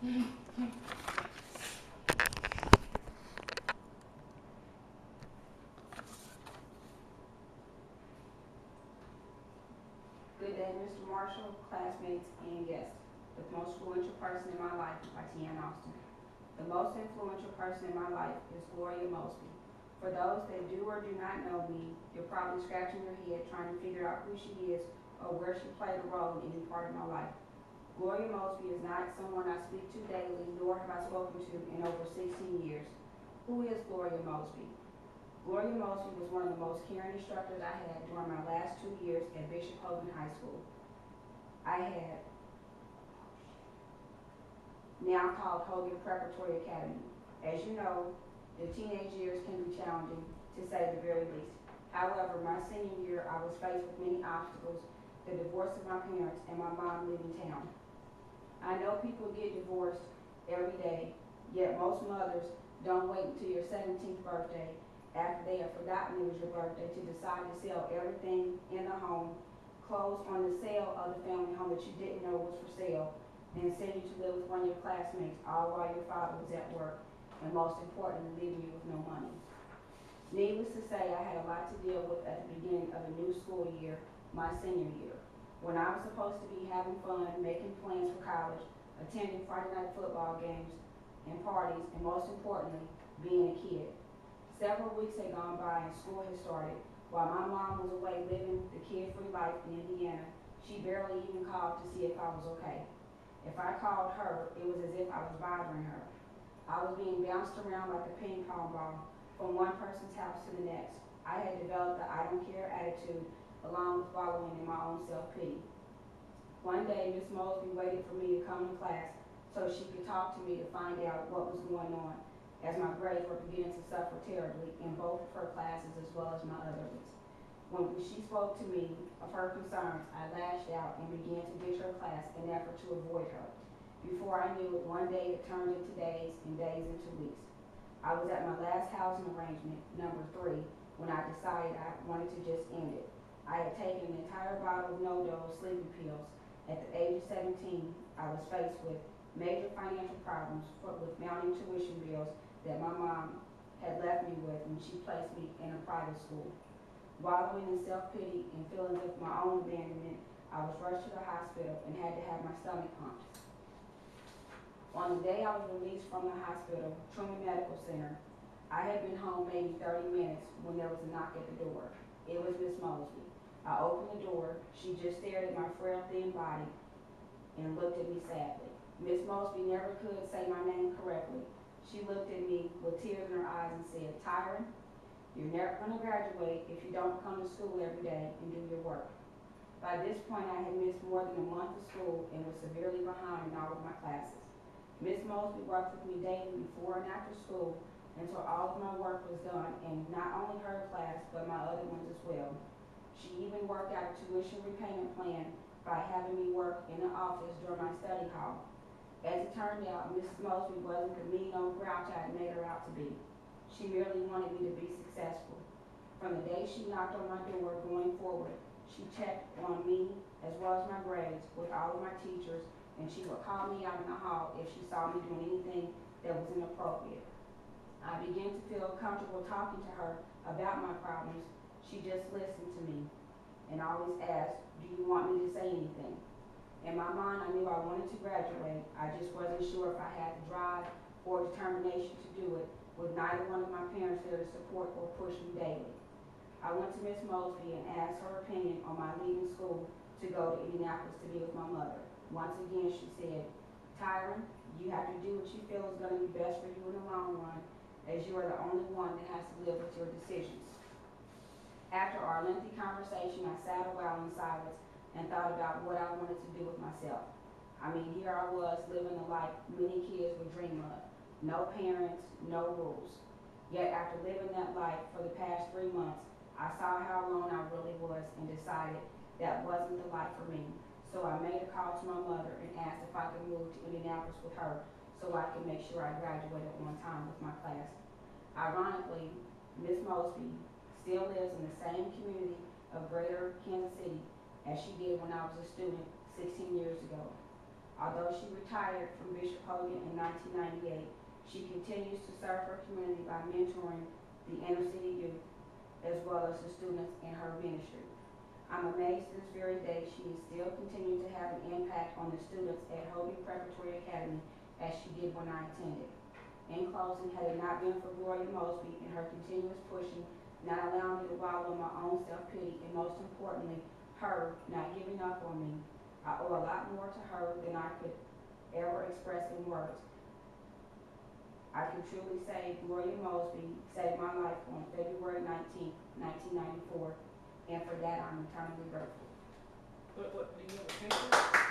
Good day, Mr. Marshall, classmates, and guests. The most influential person in my life by Tian Austin. The most influential person in my life is Gloria Mosby. For those that do or do not know me, you're probably scratching your head trying to figure out who she is or where she played a role in any part of my life. Gloria Mosby is not someone I speak to daily, nor have I spoken to in over 16 years. Who is Gloria Mosby? Gloria Mosby was one of the most caring instructors I had during my last 2 years at Bishop Hogan High School. I had now called Hogan Preparatory Academy. As you know, the teenage years can be challenging, to say the very least. However, my senior year, I was faced with many obstacles, the divorce of my parents and my mom leaving town. I know people get divorced every day, yet most mothers don't wait until your 17th birthday after they have forgotten it was your birthday to decide to sell everything in the home, close on the sale of the family home that you didn't know was for sale, and send you to live with one of your classmates, all while your father was at work, and most importantly, leaving you with no money. Needless to say, I had a lot to deal with at the beginning of a new school year, my senior year, when I was supposed to be having fun, making plans for college, attending Friday night football games and parties, and most importantly, being a kid. Several weeks had gone by and school had started. While my mom was away living the kid-free life in Indiana, she barely even called to see if I was okay. If I called her, it was as if I was bothering her. I was being bounced around like a ping pong ball from one person's house to the next. I had developed the I don't care attitude along with following in my own self-pity. One day, Miss Mosby waited for me to come to class so she could talk to me to find out what was going on, as my grades were beginning to suffer terribly in both of her classes as well as my other ones. When she spoke to me of her concerns, I lashed out and began to ditch her class in an effort to avoid her. Before I knew it, one day it turned into days and days into weeks. I was at my last housing arrangement, number 3, when I decided I wanted to just end it. I had taken an entire bottle of no-dose sleeping pills. At the age of 17, I was faced with major financial problems with mounting tuition bills that my mom had left me with when she placed me in a private school. Wallowing in self-pity and feelings of my own abandonment, I was rushed to the hospital and had to have my stomach pumped. On the day I was released from the hospital, Truman Medical Center, I had been home maybe 30 minutes when there was a knock at the door. It was Miss Mosby. I opened the door. She just stared at my frail, thin body and looked at me sadly. Miss Mosby never could say my name correctly. She looked at me with tears in her eyes and said, "Tyron, you're never going to graduate if you don't come to school every day and do your work." By this point, I had missed more than a month of school and was severely behind in all of my classes. Miss Mosby worked with me daily before and after school until all of my work was done, and not only her class, but my other ones as well. She even worked out a tuition repayment plan by having me work in the office during my study hall. As it turned out, Mrs. Mosby wasn't the mean old grouch I had made her out to be. She merely wanted me to be successful. From the day she knocked on my door going forward, she checked on me as well as my grades with all of my teachers, and she would call me out in the hall if she saw me doing anything that was inappropriate. I began to feel comfortable talking to her about my problems. She just listened to me and always asked, "Do you want me to say anything?" In my mind, I knew I wanted to graduate. I just wasn't sure if I had the drive or determination to do it, with neither one of my parents there to support or push me daily. I went to Miss Mosby and asked her opinion on my leaving school to go to Indianapolis to be with my mother. Once again, she said, "Tyron, you have to do what you feel is going to be best for you in the long run, as you are the only one that has to live with your decisions." After our lengthy conversation, I sat a while in silence and thought about what I wanted to do with myself. I mean, here I was living the life many kids would dream of. No parents, no rules. Yet after living that life for the past 3 months, I saw how alone I really was and decided that wasn't the life for me. So I made a call to my mother and asked if I could move to Indianapolis with her so I could make sure I graduated on time with my class. Ironically, Miss Mosby still lives in the same community of Greater Kansas City as she did when I was a student 16 years ago. Although she retired from Bishop Hogan in 1998, she continues to serve her community by mentoring the inner city youth as well as the students in her ministry. I'm amazed to this very day she is still continuing to have an impact on the students at Hogan Preparatory Academy as she did when I attended. In closing, had it not been for Gloria Mosby and her continuous pushing, not allowing me to wallow in my own self-pity, and most importantly, her not giving up on me, I owe a lot more to her than I could ever express in words. I can truly say Gloria Mosby saved my life on February 19th, 1994, and for that I'm eternally grateful. What, do you have a picture?